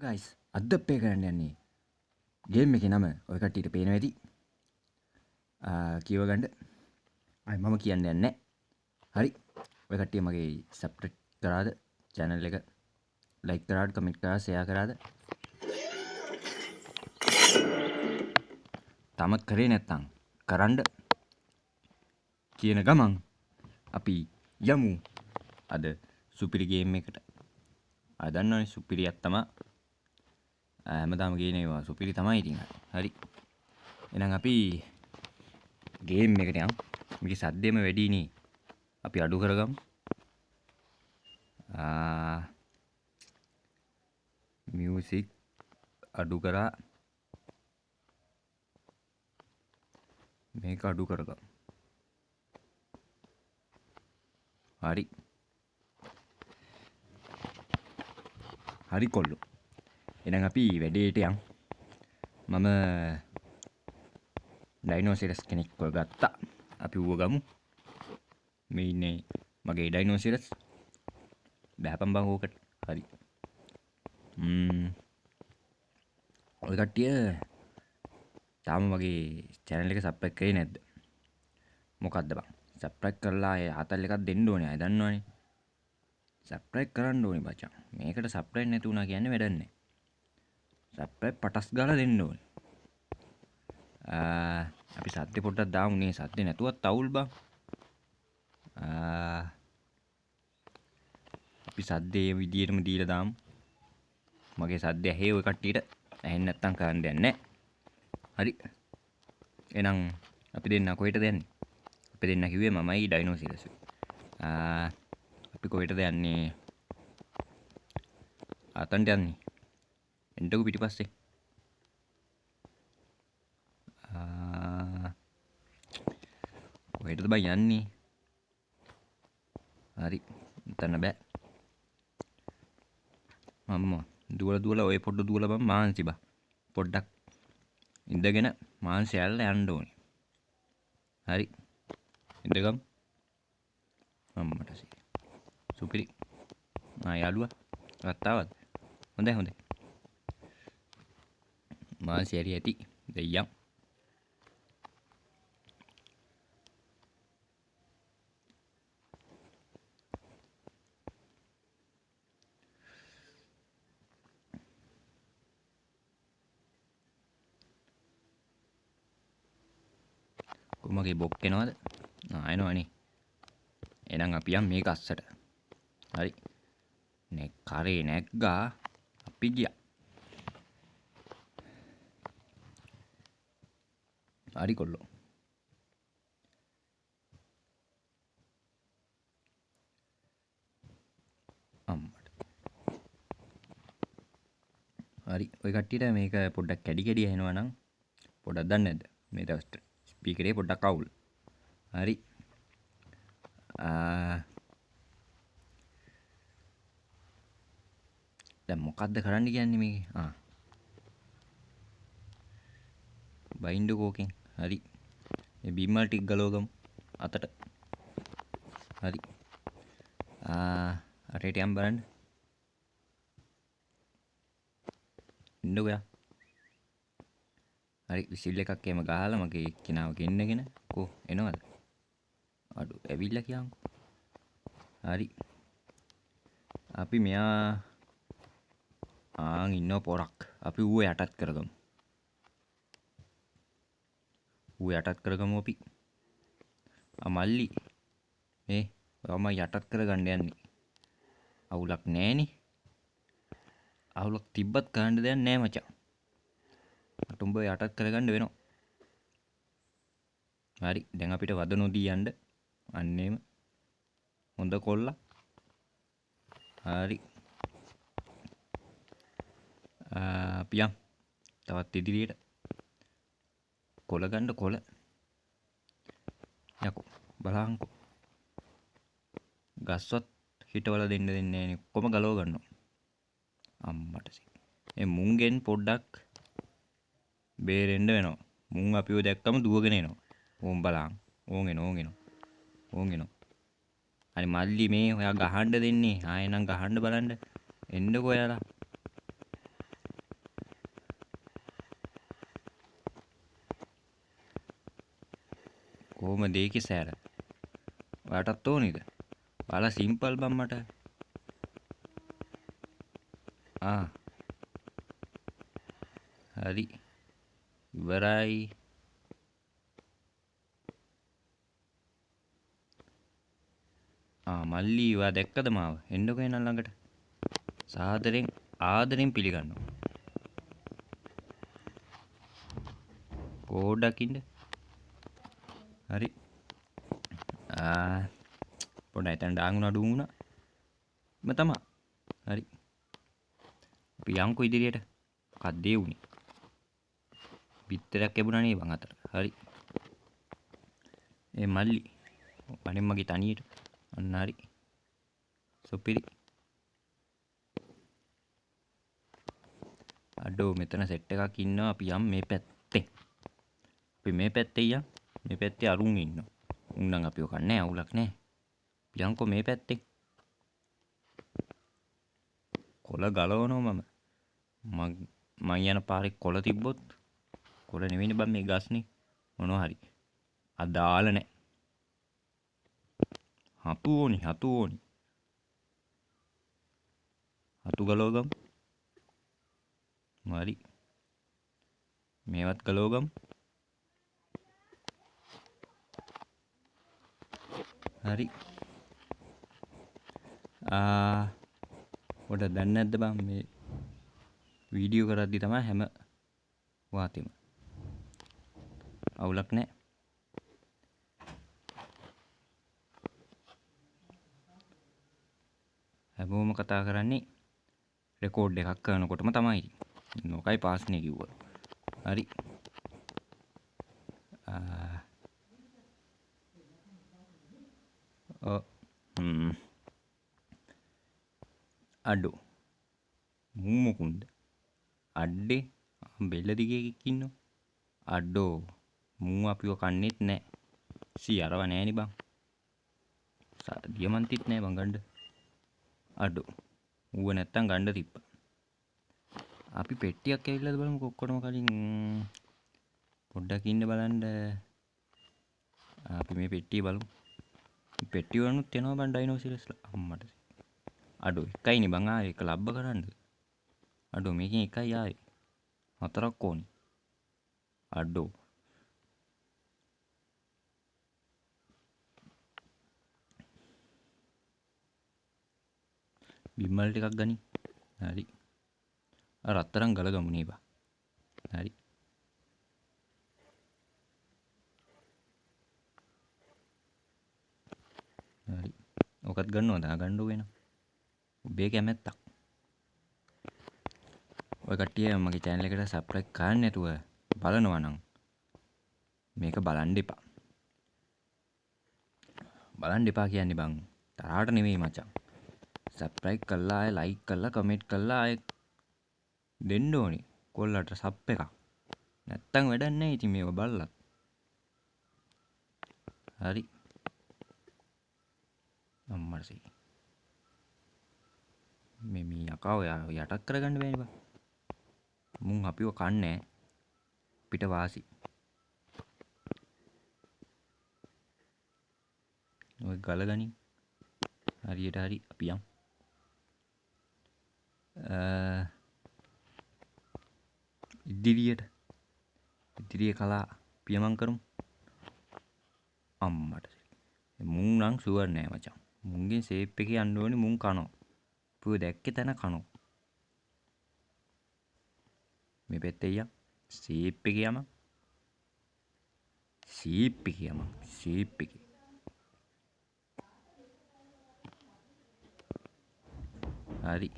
Guys අද අපේ කරන්න යන්නේ ගේම් එකේ නම ඔය කට්ටියට පේනවා ඇති. කියව ගන්න මම කියන්න යන්නේ නැහැ. හරි ඔය කට්ටිය මගේ සබ්ස්ක්‍රයිබ් කරාද? channel එක like කරාද? comment කරාද? share කරාද? තම කරේ නැත්නම් කරන්න කියන ගමන් අපි යමු අද සුපිරි ගේම් එකට. දන්නවනේ සුපිරියක් තමයි හැමදාම ගේන ඒවා සුපිරි තමයි ඉතින්. හරි එහෙනම් අපි ගේම් එකට යමු. මේකේ සද්දෙම වැඩි නේ. අපි අඩු කරගමු. මියුසික් අඩු කරා මේක අඩු කරගමු. හරි හරි කොල්ලෝ. එහෙනම් අපි වැඩේට යමු. මම ඩයිනෝසරස් කෙනෙක් ගත්තා. අපි ඌව ගමු. මේ ඉන්නේ මගේ ඩයිනෝසරස්. බෑපම් බං ඕකට. හරි. ඔය කට්ටිය තාම මගේ channel එක subscribe කරේ නැද්ද? මොකද්ද බං? subscribe කරලා ඒ හතල් එකක් දෙන්න ඕනේ. අය දන්නවනේ. subscribe කරන්න ඕනේ බචං. මේකට subscribe නැති වුණා කියන්නේ වැඩක් නැහැ. subscribe පටස් ගාලා දෙන්න ඕනේ. අපි සද්දේ පොඩ්ඩක් දාමු නේ. සද්දේ නැතුවත් අවුල් බං. අපි සද්දේ විදියටම දීලා දාමු. මගේ සද්දේ ඇහි ඔය කට්ටියට ඇහෙන්නේ නැත්තම් කරන්න දෙයක් නැහැ. හරි. එහෙනම් අපි දෙන්න කොහෙටද යන්නේ? අපි දෙන්න කිව්වේ මමයි ඩයිනෝසරස්. අපි කොහෙටද යන්නේ? අතන්ට යන්නේ. එන්නකෝ පිටිපස්සේ. කොහෙටද බං යන්නේ? හරි. එතන බෑ. මම දුවලා ඔය පොඩ්ඩ දුවලා බං මාන්සි බා. පොඩ්ඩක් ඉඳගෙන මාන්සි ඇල්ලලා යන්න ඕනේ. හරි. ඉඳගම්. අම්මට සුපිරි. යාළුවා ගත්තාවද? හොඳයි හොඳයි. මාන්සි ඇරි ඇති. දෙයියම්. මගේ බොක් එනවද? එනවනේ. එහෙනම් අපි යම් මේක අස්සට. හරි. නේ කරේ නැග්ගා අපි ගියා. හරි කොල්ලෝ. අම්මට. හරි. ඔය කට්ටියට මේක පොඩ්ඩක් කැඩි කැඩි ඇහෙනවා නම් පොඩ්ඩක් දන්නේ නැද්ද? මේ දවස්ට ස්පීකරේ පොඩ්ඩක් අවුල්. හරි. දැන් මොකද්ද කරන්න කියන්නේ මේකේ? බයින්ඩ් කෝකෙන්. හරි. මේ බීමල් ටික ගලවගමු අතට. හරි. අරේට යම් බලන්න. ඉන්නකෝ යා. හරි විසිල් එකක් එහෙම ගහලා මගේ එක්කිනාව ගෙන්නගෙන කො එනවද? අඩු ඇවිල්ලා කියන්කෝ. හරි. අපි මෙයා ඉන්නව පොරක්. අපි ඌව යටත් කරගමු. ඌ යටත් කරගමු අපි. මල්ලි මේ ඔයාම යටත් කරගන්න යන්නේ. අවුලක් නැහෙනේ. අවුලක් තිබ්බත් කරන්න දෙයක් නැහැ මචං. මට උඹ යටත් කරගන්න වෙනවා. හරි දැන් අපිට වද නොදී යන්න. අන්නේම හොඳ කොල්ලා. හරි. අපි යම් තවත් ඉදිරියට කොළ ගන්න කොළ. යකෝ බලහන්කෝ. ගස්වත් හිටවල දෙන්න දෙන්නේ නැහැ නේ. කොහොම ගලව ගන්නවා. අම්මට ඒ මුංගෙන් පොඩ්ඩක් බේරෙන්න වෙනවා. මුං අපිව දැක්කම දුවගෙන එනවා. ඕම් බලන්. ඕන් එනවා. අනේ මල්ලි මේ ඔයා ගහන්න දෙන්නේ. ආයෙනම් ගහන්න බලන්න. එන්නකෝ ඔයාලා. කොහොමද ඒකේ සෑර? ඔයාටත් ඕනේද? ඔයාලා සිම්පල් බම් මට. ආ හරි. ඉවරයි. මල්ලි ඔයා දැක්කද මාව? එන්නකෝ එන්න ළඟට. සාදරෙන් ආදරෙන් පිළිගන්නවා. පොඩ්ඩක් ඉන්න. හරි. පොඩ්ඩක් එතන ඩාංගුන අඩු වුණා. මම තමයි. හරි. අපි යන්කෝ ඉදිරියට. මොකක්ද ඒ උනේ? පිටරයක් ලැබුණා නේ බං අතට. හරි. ඒ මල්ලි. වනේ මගේ තනියට. අන්න හරි. සුපිරි. අඩෝ මෙතන සෙට් එකක් ඉන්නවා. අපි යම් මේ පැත්තෙන්. අපි මේ පැත්තේ යම්. මේ පැත්තේ අරුන් ඉන්නවා. උන් නම් අපිව කන්නේ නැහැ. අවුලක් නැහැ. යන්කෝ මේ පැත්තේ. කොළ ගලවනවා මම යන පාරේ කොළ තිබ්බොත් කොළ නෙවෙයිනේ බං මේ ගස්නේ මොනවා හරි අදාළ නැහැ. හතු ඕනි හතු ගලවගමු. හරි මේවත් ගලවගමු. හරි ඔඩ දන්නේ නැද්ද බං මේ වීඩියෝ කරද්දි තමයි හැම වාතෙම අවුලක් නැහැ. හැමෝම කතා කරන්නේ රෙකෝඩ් එකක් කරනකොටම තමයි. නොකයි පාස්නේ කිව්වා. හරි. අඩෝ මුන් මොකුන්ද අඩ්ඩේ බෙල්ල දිගේ එකෙක් ඉන්නවා. අඩෝ මුන් අපිව කන්නේත් නැහැ. අරව නෑනේ බං. දියමන්තිත් නෑ බං ගන්න. අඩෝ ඌව නැත්තම් ගන්න තිබ්බා. අපි පෙට්ටියක් ඇවිල්ලාද බලමු ඔක්කොටම කලින්. පොඩ්ඩක් ඉන්න බලන්න. අපි මේ පෙට්ටිය බලමු. පෙට්ටි වලනුත් එනවා බං ඩයිනෝසරස්ලා. අම්මට. අඩෝ එකයිනේ බං ආයේ එක ලබ්බ කරන්න. අඩෝ මේකෙන් එකයි ආයේ. 4ක් ඕනේ. අඩෝ බිම්මල් ටිකක් ගනි. හරි. රත්තරන් ගලගමු නේ බා. හරි. හරි. ඔකත් ගන්නවද? ගන්නෝ වෙන. ඔබේ කැමැත්තක්. ඔය කට්ටිය මගේ channel එකට subscribe කරන්න නැතුව බලනවා නම් මේක බලන්න එපා. බලන්න එපා කියන්නේ බං තරහට නෙමෙයි මචං. subscribe කරලා ආයෙ like කරලා comment කරලා ආයෙ දෙන්න ඕනේ කොල්ලට sub එකක්. නැත්තම් වැඩක් නැහැ ඉතින් මේව බලලා. හරි. අම්මරසි. මේ යකාව යටක් කරගන්න බෑනේ බං. මුන් අපිව කන්නේ පිට වාසි. ඔය ගලගනි. හරියට හරි අපි යමු. ඉදිරියේ කලා පියමන් කරමු. අම්මට. මුන් නම් ෂුවර් නෑ මචං. මුන්ගේ සේප් එකේ යන්න ඕනේ මුන් කනවා. පුව දැක්කේ තැන කනවා. මේ පැත්තේ යම්. සේප් එකේ යම. සේප් එකේ. හරි.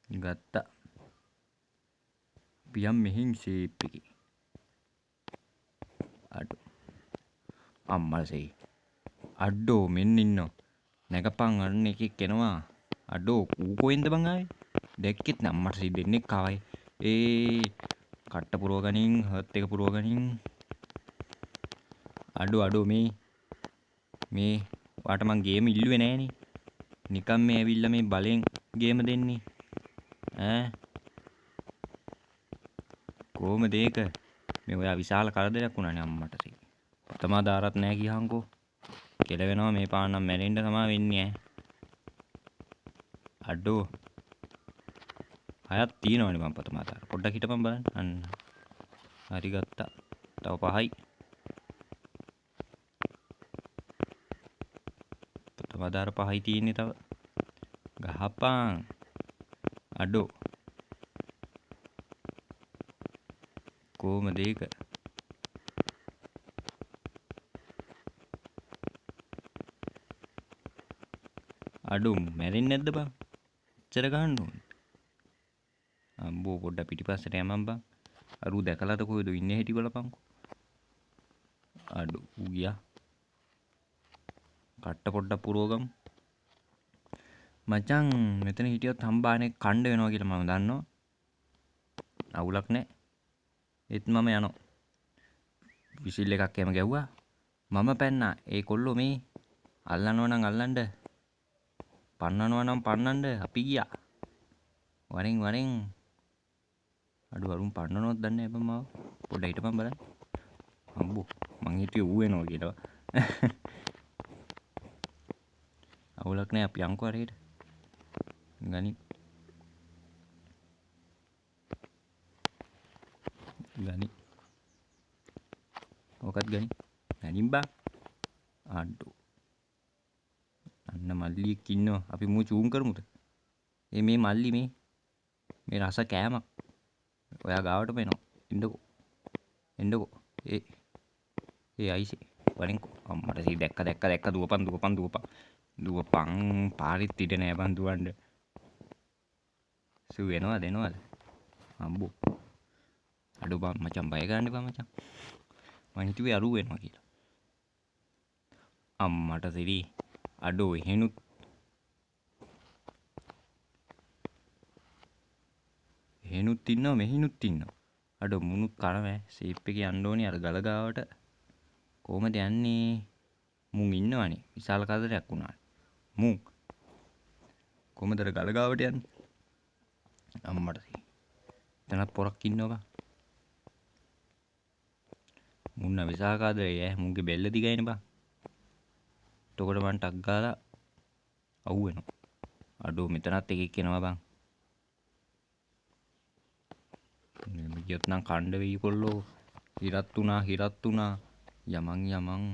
ගත්තා. පියම් මෙහින් සේප් එකේ. අඩෝ. අම්මසේ. අඩෝ මෙන්න ඉන්නෝ. නැගපන් අන්න එකෙක් එනවා. අඩෝ ඌ කොහෙන්ද බං ආවේ? දැක්කෙත් නෑ අම්මට සී දෙන්නෙක් ආවයි. කට්ට පුරව ගනින්, හර්ට් එක පුරව ගනින්. අඩෝ මේ වාට මං ගේම ඉල්ලුවේ නෑනේ. නිකන් මේ ඇවිල්ලා මේ බලෙන් ගේම දෙන්නේ. කොහොමද ඒක? මේ ඔයා විශාල කරදරයක් වුණානේ අම්මට සී. ප්‍රථම ආධාරත් නැහැ කියහන්කෝ. කෙලවෙනවා මේ පාන්නම් මැරෙන්න තමයි වෙන්නේ ඈ. අඩෝ. හයක් තියෙනවනේ මම ප්‍රථම ආධාර. පොඩ්ඩක් හිටපන් බලන්න. අන්න. හරි ගත්තා. තව 5යි. ප්‍රථම ආධාර 5යි තියෙන්නේ තව. ගහපන්. අඩෝ. කොහමද ඒක? අඩෝ මැරෙන්නේ නැද්ද බං? එච්චර ගහන්න ඕනේ. අම්බෝ පොඩ්ඩක් පිටිපස්සට යමන් බං. අරු දැකලාද කොහෙද ඉන්නේ හිටි බලපන්කෝ. අඩෝ ඌ ගියා. කට්ට පොඩ්ඩක් පුරවගමු. මචං මෙතන හිටියොත් හම්බානේ කණ්ඩ වෙනවා කියලා මම දන්නවා. අවුලක් නැහැ. ඒත් මම යනවා. විසිල් එකක් එම ගැව්වා. මම පැන්නා. ඒ කොල්ලෝ මේ අල්ලනවා නම් අල්ලන්න. පන්නනවා නම් පන්නන්න අපි ගියා. වරෙන් අඩු අරුන් පන්නනවත් දන්නේ නැහැ බං මාව. පොඩ්ඩක් හිටපන් බලන්න. අම්බෝ මං හිතුවේ ඌ එනවා කියලා. අවුලක් නැහැ අපි යන්කෝ හරියට. ගනි. ඔකත් ගනි. ගනින් බං. අඩෝ. අන්න මල්ලියෙක් ඉන්නවා. අපි මූ චූම් කරමුද? මේ මල්ලි මේ රස කෑමක්. ඔයා ගාවටම එනවා. එන්නකෝ. ඒ අයිසේ. වරෙන්කෝ. අම්මට සී දැක්ක දුවපන්. පාරිත් ඉඩ නෑ බං දුවන්න. සූ එනවද? අම්බෝ. අඩෝ බං මචං බය ගන්න එපා මචං. මං හිතුවේ අරු වෙනවා කියලා. අම්මට සිරි. අඩෝ එහෙනුත් ඉන්නවා මෙහිනුත් ඉන්නවා. අඩෝ මුනුත් කරවෑ සීප් එකේ යන්න ඕනේ අර ගල ගාවට. කොහමද යන්නේ? මුන් ඉන්නවනේ. විශාල කතරයක් වුණා. මුන් කොහමද අර ගල ගාවට යන්නේ? අම්මට සිරි. එතනත් පොරක් ඉන්නවා බං. මුන්න විශාල කතරේ ඈ මුන්ගේ බෙල්ල දිගයිනේ බං. එතකොට මං ටක් ගාලා අවු වෙනවා. අඩෝ මෙතනත් එකෙක් එනවා බං. ගියොත් නම් කණ්ඩ වෙයි කොල්ලෝ. හිරත් වුණා. යමන්.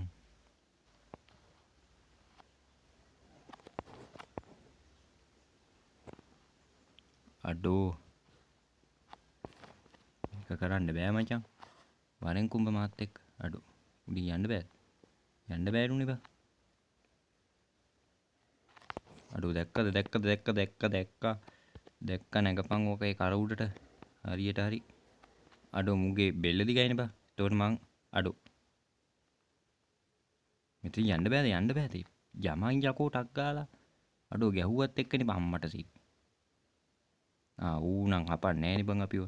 අඩෝ. මේක කරන්න බෑ මචං. වරෙන් කුඹ මාත් එක්ක. අඩෝ. උඩින් යන්න බෑ. යන්න බෑරුනේ බං. අඩෝ දැක්ක නැගපන් ඕක ඒ කර උඩට. හරියට හරි. අඩෝ මුගේ බෙල්ල දිගයිනේ බං. එතකොට මං අඩෝ. මෙතන යන්න බෑද? යමන් යකෝ ටක් ගාලා. අඩෝ ගැහුවත් එක්කනේ බං අම්මට සී. ඌ නම් හපන්නේ නෑනේ බං අපිව.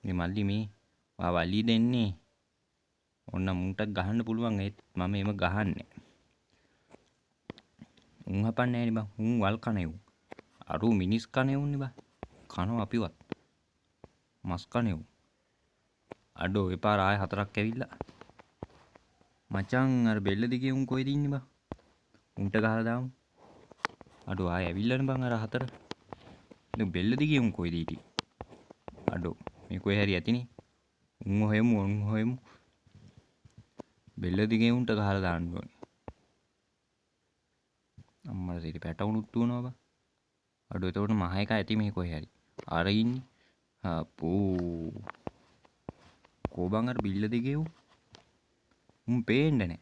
මේ මල්ලි වලි දෙන්නේ. ඔන්න මුන්ට ගහන්න පුළුවන් ඒත් මම එම ගහන්නේ. උන් හපන්නේ නෑනේ බං. උන් වල් කනේ උන්. අරු මිනිස් කනේ උන්නේ බං. කනවා අපිවත්. මස් කනේ උන්. අඩෝ එපාර ආය 4ක් ඇවිල්ලා. මචං අර බෙල්ල දිගේ උන් කොහෙද ඉන්නේ බං? උන්ට ගහලා දාමු. අඩෝ ආය ඇවිල්ලානේ බං අර 4. දැන් බෙල්ල දිගේ උන් කොහෙද හිටියේ? අඩෝ මේ කොහේ හරි ඇතිනේ. උන් හොයමු. බෙල්ල දිගේ උන්ට ගහලා දාන්න ඕනේ. අම්මලා සිරි පැටවුනුත් දුවනවා බං. අඩෝ එතකොට මහ එක ඇති මේ කොහේ හරි. අර ඉන්නේ. අපෝ. කෝ බං අර බිල්ල දිගේ උන් පේන්නේ නැහැ.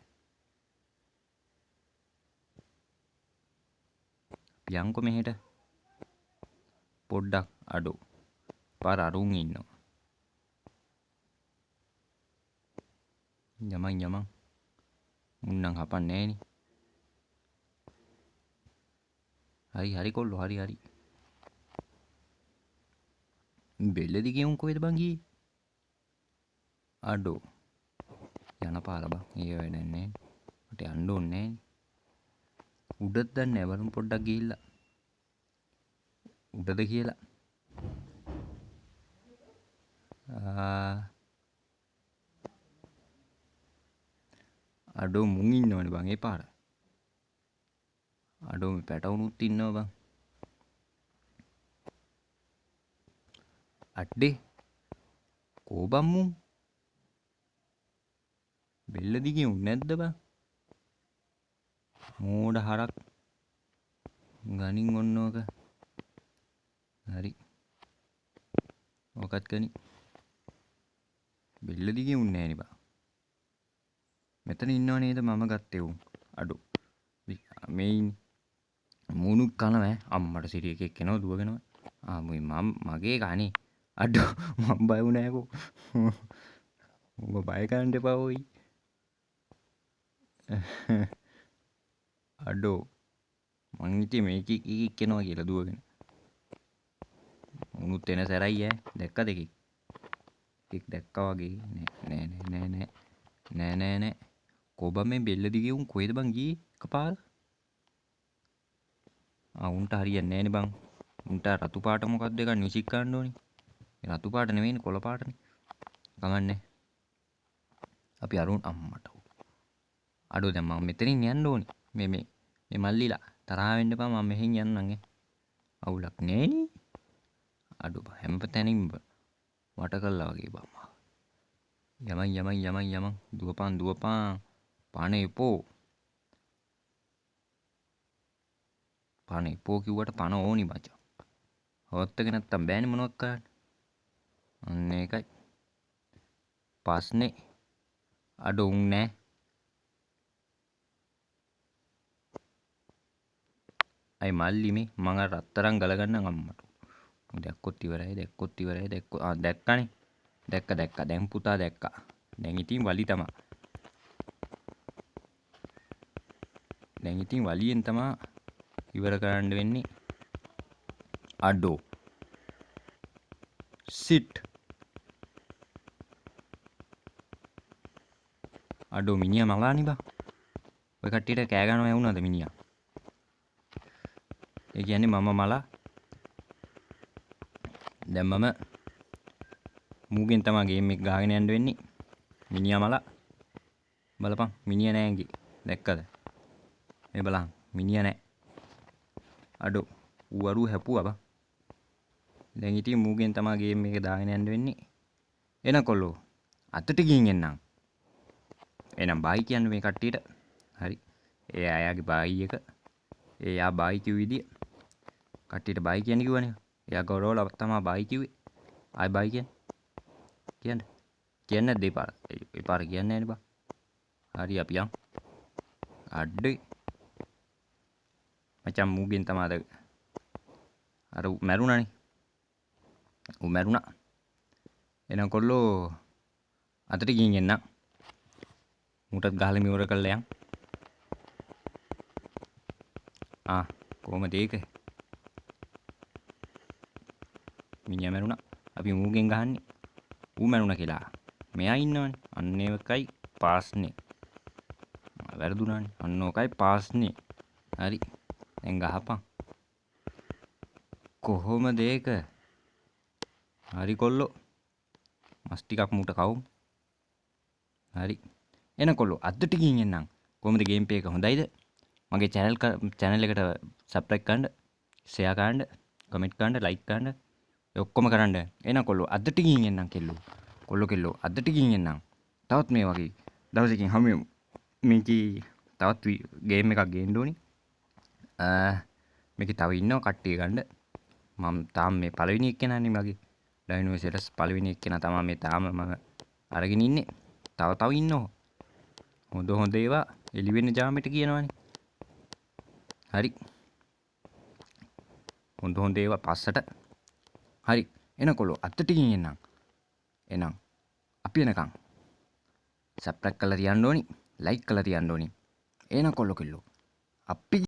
යන්කෝ මෙහෙට. පොඩ්ඩක් අඩෝ. පාර අරුන් ඉන්නවා. යමන්. මුන් නම් හපන්නේ නෑනේ. හරි කොල්ලෝ හරි. බෙල්ල දිගේ උන් කොහෙද බං ගියේ? අඩෝ. යන පාර බං. ඒ වැඩක් නෑනේ. මට යන්න ඕනේ නෑනේ. උඩත් දන්නේ නෑ බලමු පොඩ්ඩක් ගිහිල්ලා. උඩද කියලා. අඩෝ මුන් ඉන්නවනේ බං ඒ පාර. අඩෝ මේ පැටවුනුත් ඉන්නවා බං. අඩේ කෝ බං මුන්? බෙල්ල දිගේ උන් නැද්ද බං? මෝඩ හරක්. ගනින් ඔන්න ඕක. හරි. ඔකත් ගනි. බෙල්ල දිගේ උන් නෑනේ බං. මෙතන ඉන්නව නේද මම ගත්තේ උන්. අඩෝ. මේ මූණුත් කනවා අම්මට සිරිය එකෙක් එනවා දුවගෙනවා. මම මගේ කනේ. අඩෝ මම බය වුණා යකෝ. උඹ බය කරන්න එපා ඔයි. අඩෝ මං හිතේ මේක එකෙක් එනවා කියලා දුවගෙන. උනුත් එන සැරයි දැක්කද එකෙක්? එකෙක් දැක්කා වගේ. නෑ. කොබම් මේ බෙල්ල දිගේ උන් කොහෙද බං ගියේ එකපාර? උන්ට හරියන්නේ නෑනේ බං. උන්ට රතු පාට මොකක්ද එකක් මියුසික් ගන්න ඕනේ. රතු පාට නෙවෙයිනේ කොළ පාටනේ. කමන්නේ. අපි අරුන් අම්මට. අඩෝ දැන් මම මෙතනින් යන්න ඕනේ. මේ මල්ලිලා තරහ වෙන්න එපා මම මෙහෙන් යන්නම් අවුලක් නෑනේ. අඩෝ හැම තැනින්ම වට කළා වගේ බම්ම. යමන් දුවපන් පණ එපෝ කිව්වට පණ ඕනි මචං. හොත්තක නැත්තම් බෑනේ මොනවක් කරන්න. අන්න ඒකයි පස්නේ. අඩෝ උන් නෑ. අයි මල්ලි මේ මං අර රත්තරන් ගලගන්නම් අම්මට. දැක්කොත් ඉවරයි දැක්කනේ. දැක්ක දැන් පුතා දැක්කා. දැන් ඉතින් වලි තමා. දැන් ඉතින් වලියෙන් තමා ඉවර කරන්න වෙන්නේ. අඩෝ සිට්. අඩෝ මිනිහා මලානි බා. ඔය කට්ටියට කෑ ගන්නව ඇහුණාද මිනිහා? ඒ කියන්නේ මම මලා. දැන් මම මූගෙන් තමයි ගේම් එක ගහගෙන යන්න වෙන්නේ. මිනිහා මලා. බලපන් මිනිහා නෑ ඇඟේ. දැක්කද? මේ බලන්න මිනිහා නෑ. අඩෝ ඌ අරු හැපුවා බං. දැන් ඉතින් මූගෙන් තමයි ගේම් එක දාගෙන යන්න වෙන්නේ. එන කොල්ලෝ අතට ගිහින් එන්නම්. එහෙනම් බයි කියන්නේ මේ කට්ටියට. හරි. ඒ අයගේ බයි එක. එයා බයි කිව් විදිය. කට්ටියට බයි කියන්නේ කිව්වනේ. එයා ගොරවල තමයි බයි කිව්වේ. ආයි බයි කියන්නේ නැද්ද ඒ පාර? ඒ පාර කියන්නේ නෑනේ බං. හරි අපි යන්. අඩේ. මචං මූගෙන් තමයි අර මැරුණානේ. ඌ මැරුණා. එහෙනම් කොල්ලෝ අතට ගිහින් එන්න. මූටත් ගහලා මිවර කරලා යන්. කොහමද ඒක? මිනිහා මැරුණා. අපි මූගෙන් ගහන්නේ. ඌ මැරුණා කියලා. මෙයා ඉන්නවනේ. අන්න ඒකයි පාස්නේ. වැරදුනානේ. අන්න ඕකයි පාස්නේ. හරි. දැන් ගහපන්. කොහොමද ඒක? හරි කොල්ලෝ. මස් ටිකක් මූට කවුම්. හරි. එන කොල්ලෝ අදට ගිහින් එන්නම්. කොහොමද ගේම් ප්ලේ එක හොඳයිද? මගේ channel එකට subscribe කරන්න, share කරන්න, comment කරන්න, like කරන්න. ඒ ඔක්කොම කරන්න. එන කොල්ලෝ අදට ගිහින් එන්නම් කෙල්ලෝ. කොල්ලෝ අදට ගිහින් එන්නම්. තවත් මේ වගේ දවසකින් හමුවෙමු. මේකේ තවත් ගේම් එකක් ගේන්න ඕනි. මේකේ තව ඉන්නවා කට්ටිය ගන්න. මම තාම මේ පළවෙනි එක්කෙනානේ මගේ ඩයිනෝසරස් පළවෙනි එක්කෙනා තමයි මේ තාම මම අරගෙන ඉන්නේ. තව ඉන්නවා. හොඳ ඒවා එළි වෙන ජාමෙට කියනවනේ. හරි. හොඳ ඒවා පස්සට. හරි. එනකොල්ලෝ අතට ගිහින් එන්නම්. එහෙනම් අපි එනකන් subscribe කරලා තියන්න ඕනි, like කරලා තියන්න ඕනි. එනකොල්ලෝ අපි